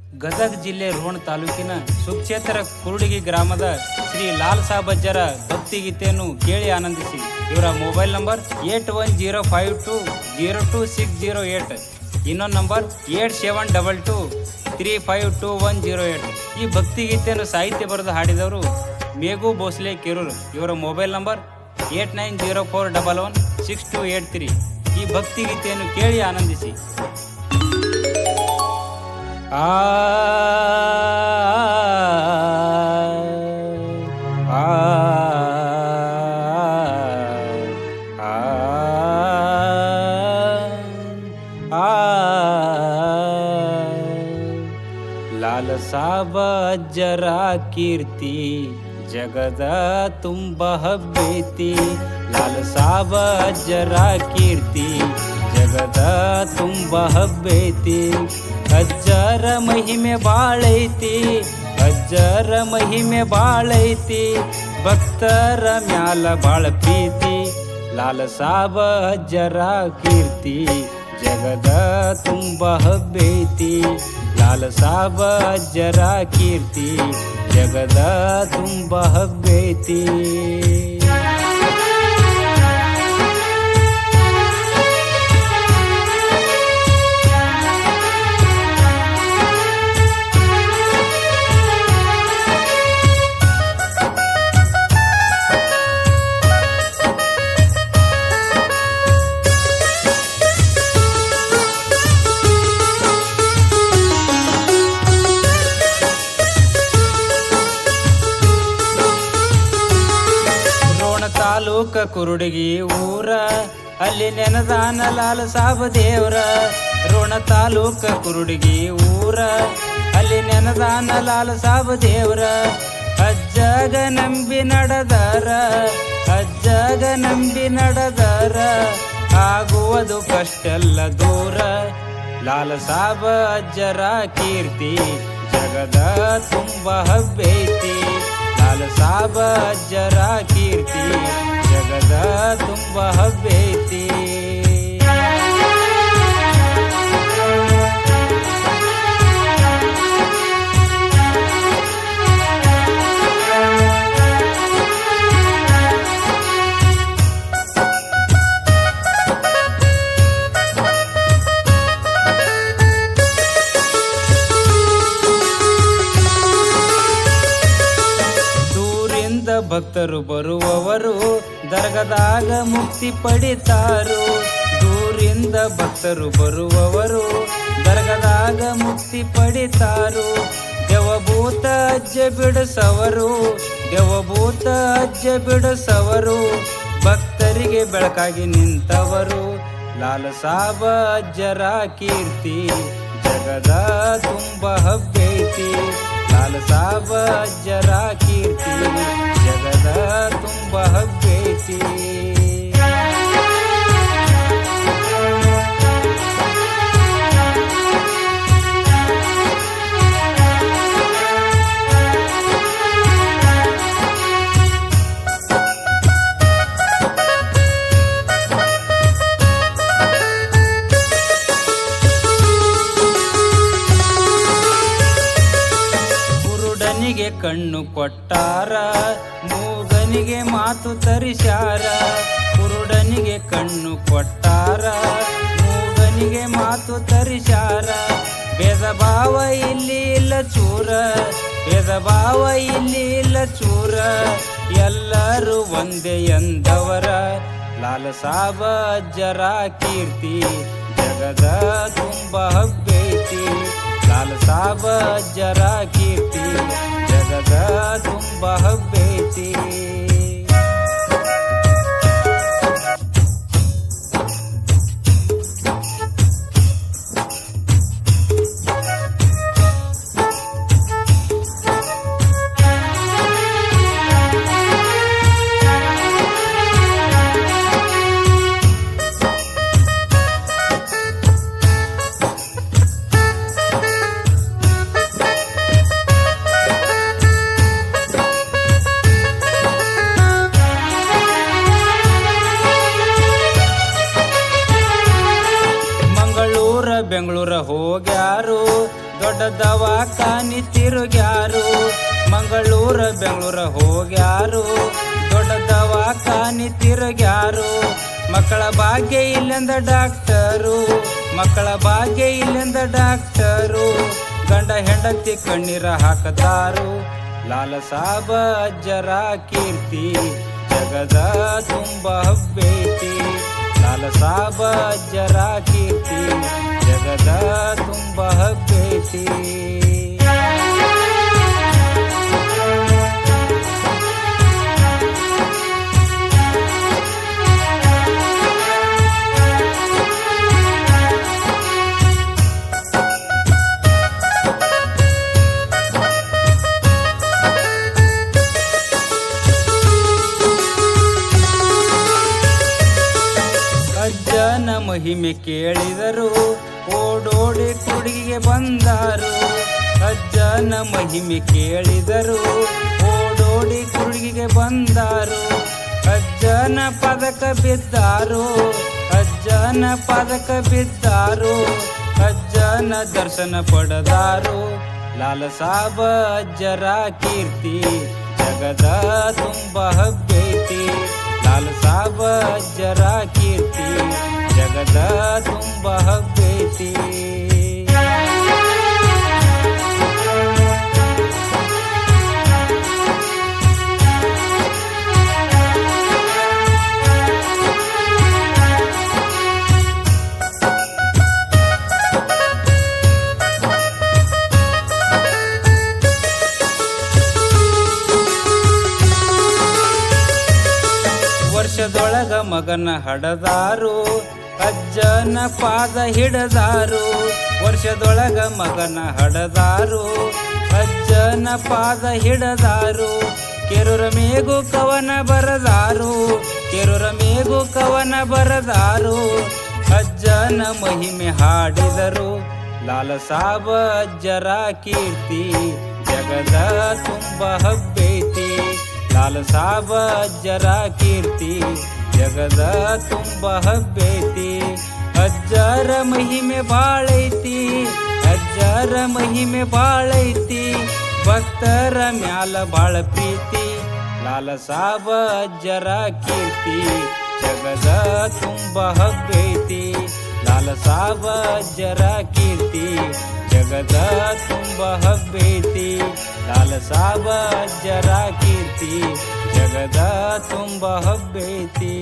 ಗದಗ ಜಿಲ್ಲೆ ರೋಣ ತಾಲೂಕಿನ ಸುಕ್ಷೇತ್ರ ಕುರುಡಿಗಿ ಗ್ರಾಮದ ಶ್ರೀ ಲಾಲ್ ಸಾಬಜ್ಜರ ಭಕ್ತಿಗೀತೆಯನ್ನು ಕೇಳಿ ಆನಂದಿಸಿ. ಇವರ ಮೊಬೈಲ್ ನಂಬರ್ 8105202608, ಇನ್ನೊಂದು ನಂಬರ್ 8722352108. ಈ ಭಕ್ತಿಗೀತೆಯನ್ನು ಸಾಹಿತ್ಯ ಬರೆದು ಹಾಡಿದವರು ಮೇಘು ಭೋಸ್ಲೆ ಕೆರೂರು. ಇವರ ಮೊಬೈಲ್ ನಂಬರ್ 8904116283. ಈ ಭಕ್ತಿಗೀತೆಯನ್ನು ಕೇಳಿ ಆನಂದಿಸಿ. ಆ ಆ ಲಾಲ ಸಾಬ ಅಜ್ಜರ ಕೀರ್ತಿ ಜಗದ ತುಂಬ ಹಬ್ಬೇತಿ. ಲಾಲ ಸಾಬ ಅಜ್ಜರ ಕೀರ್ತಿ ಜಗದ ತುಂಬ ಹಬ್ಬೇತಿ. ಅಜ್ಜರ ಮಹಿಮೆ ಬಾಳೈತಿ, ಅಜ್ಜರ ಮಹಿಮೆ ಬಾಳೈತಿ. ಭಕ್ತರ ಮ್ಯಾಲ ಬಾಳ ಪ್ರೀತಿ. ಲಾಲ ಸಾಬ ಅಜ್ಜರ ಕೀರ್ತಿ ಜಗದ ತುಂಬ ಹಬ್ಬೇತಿ. ಲಾಲ ಸಾಬ ಅಜ್ಜರ ಕೀರ್ತಿ ಜಗದ ತುಂಬ ಹಬ್ಬೇತಿ. ತಾಲೂಕ ಕುರುಡಗಿ ಊರ ಅಲ್ಲಿ ನೆನದಾನ ಲಾಲ ಸಾಬ ದೇವ್ರ. ರೋಣ ತಾಲೂಕ ಕುರುಡಗಿ ಊರ ಅಲ್ಲಿ ನೆನದಾನ ಲಾಲ ಸಾಬ ದೇವ್ರ. ಅಜ್ಜಗ ನಂಬಿ ನಡೆದಾರ, ಅಜ್ಜಗ ನಂಬಿ ನಡೆದಾರ. ಆಗುವುದು ಕಷ್ಟೆಲ್ಲ ದೂರ. ಲಾಲ ಸಾಬ ಅಜ್ಜರ ಕೀರ್ತಿ ಜಗದ ತುಂಬ ಹಬ್ಬೇತಿ. ಲಾಲ ಸಾಬ ಅಜ್ಜರ ಕೀರ್ತಿ ಜಗದ ತುಂಬ ಹಬ್ಬೇತಿ. ಭಕ್ತರು ಬರುವವರು ದರ್ಗದಾಗ ಮುಕ್ತಿ ಪಡಿತಾರು. ದೂರಿಂದ ಭಕ್ತರು ಬರುವವರು ದರ್ಗದಾಗ ಮುಕ್ತಿ ಪಡಿತಾರು. ದೇವಭೂತ ಅಜ್ಜೆ ಬಿಡಿಸವರು, ದೇವಭೂತ ಅಜ್ಜೆ ಬಿಡಿಸವರು. ಭಕ್ತರಿಗೆ ಬೆಳಕಾಗಿ ನಿಂತವರು. ಲಾಲ ಸಾಬ ಅಜ್ಜರ ಕೀರ್ತಿ ಜಗದ ತುಂಬ ಹಬ್ಬೇತಿ. ಲಾಲ ಸಾಬ ಅಜ್ಜರ ಕೀರ್ತಿ ಜಗದ ತುಂಬ ಹಬ್ಬೇತಿ. ಕಣ್ಣು ಕೊಟ್ಟಾರ, ಮೂಗನಿಗೆ ಮಾತು ತರಿಸ್ಯಾರ. ಕುರುಡನಿಗೆ ಕಣ್ಣು ಕೊಟ್ಟಾರ, ಮೂಗನಿಗೆ ಮಾತು ತರಿಸ್ಯಾರ. ಭೇದ ಭಾವ ಇಲ್ಲಿ ಇಲ್ಲ ಚೂರ, ಭೇದ ಭಾವ ಇಲ್ಲಿ ಇಲ್ಲ ಚೂರ. ಎಲ್ಲರೂ ಒಂದೇ ಎಂದವರ. ಲಾಲ ಸಾಬ ಅಜ್ಜರ ಕೀರ್ತಿ ಜಗದ ತುಂಬ ಹಬ್ಬೇತಿ. ಲಾಲ ಸಾಬ ಅಜ್ಜರ ಕೀರ್ತಿ ಜಗದ ತುಂಬ ಹಬ್ಬೇತಿ. ದವಾಖಾನಿ ತಿರುಗ್ಯಾರು, ಮಂಗಳೂರ ಬೆಂಗಳೂರ ಹೋಗ್ಯಾರು. ದೊಡ್ಡ ದವಾಖಾನಿ ತಿರುಗ್ಯಾರು, ಮಕ್ಕಳ ಭಾಗ್ಯ ಇಲ್ಲಿಂದ ಡಾಕ್ಟರು, ಮಕ್ಕಳ ಭಾಗ್ಯ ಇಲ್ಲಿಂದ ಡಾಕ್ಟರು. ಗಂಡ ಹೆಂಡತಿ ಕಣ್ಣೀರ ಹಾಕತಾರು, ಲಾಲ ಸಾಬ ಅಜ್ಜರ ಕೀರ್ತಿ ಜಗದ ತುಂಬ ಹಬ್ಬೈತಿ. ಲಾಲ ಸಾಬ ಅಜ್ಜರ ಕೀರ್ತಿ ಜಗದ ತುಂಬ ಹಬ್ಬೈತಿ. ಅಜ್ಜನ ಮಹಿಮೆ ಕೇಳಿದರು, ಓಡೋಡಿ ಕುಡುಗಿಗೆ ಬಂದಾರು. ಅಜ್ಜನ ಮಹಿಮೆ ಕೇಳಿದರು, ಓಡೋಡಿ ಕುಡುಗಿಗೆ ಬಂದಾರು. ಅಜ್ಜನ ಪದಕ ಬಿದ್ದಾರು, ಅಜ್ಜನ ಪದಕ ಬಿದ್ದಾರು. ಅಜ್ಜನ ದರ್ಶನ ಪಡೆದಾರು, ಲಾಲ ಸಾಬ ಅಜ್ಜರ ಕೀರ್ತಿ ಜಗದ ತುಂಬ ಹಬ್ಬೈತಿ. ಲಾಲ ಸಾಬ ಅಜ್ಜರ ಕೀರ್ತಿ ಜಗದ ತುಂಬ ಹಬ್ಬೈತಿ. ವರ್ಷದೊಳಗ ಮಗನ ಹಡದಾರು, ಅಜ್ಜನ ಪಾದ ಹಿಡದಾರು. ವರ್ಷದೊಳಗ ಮಗನ ಹಡದಾರು, ಅಜ್ಜನ ಪಾದ ಹಿಡದಾರು. ಕೆರೂರ ಮೇಗೂ ಕವನ ಬರದಾರು, ಕೆರೂರ ಮೇಗೂ ಕವನ ಬರದಾರು. ಅಜ್ಜನ ಮಹಿಮೆ ಹಾಡಿದರು, ಲಾಲ ಸಾಬ ಅಜ್ಜರ ಕೀರ್ತಿ ಜಗದ ತುಂಬ ಹಬ್ಬೈತಿ. ಲಾಲ ಸಾಬ ಅಜ್ಜರ ಕೀರ್ತಿ ಜಗದ ತುಂಬ ಹಬ್ಬೈತಿ. ಅಜ್ಜರ ಮಹಿಮೆ ಬಾಳೈತಿ, ಅಜ್ಜರ ಮಹಿಮೆ ಬಾಳೈತಿ. ಭಕ್ತರ ಮ್ಯಾಲ ಬಾಳ ಪ್ರೀತಿ, ಲಾಲ ಸಾಬ ಅಜ್ಜರ ಕೀರ್ತಿ ಜಗದ ತುಂಬ ಹಬ್ಬೈತಿ. ಲಾಲ ಸಾಬ ಅಜ್ಜರ ಕೀರ್ತಿ ಜಗದ ತುಂಬ ಹಬ್ಬೈತಿ. ಲಾಲ ಸಾಬ ಅಜ್ಜರ ಕೀರ್ತಿ ಜಗದ ತುಂಬ ಹಬ್ಬೈತಿ.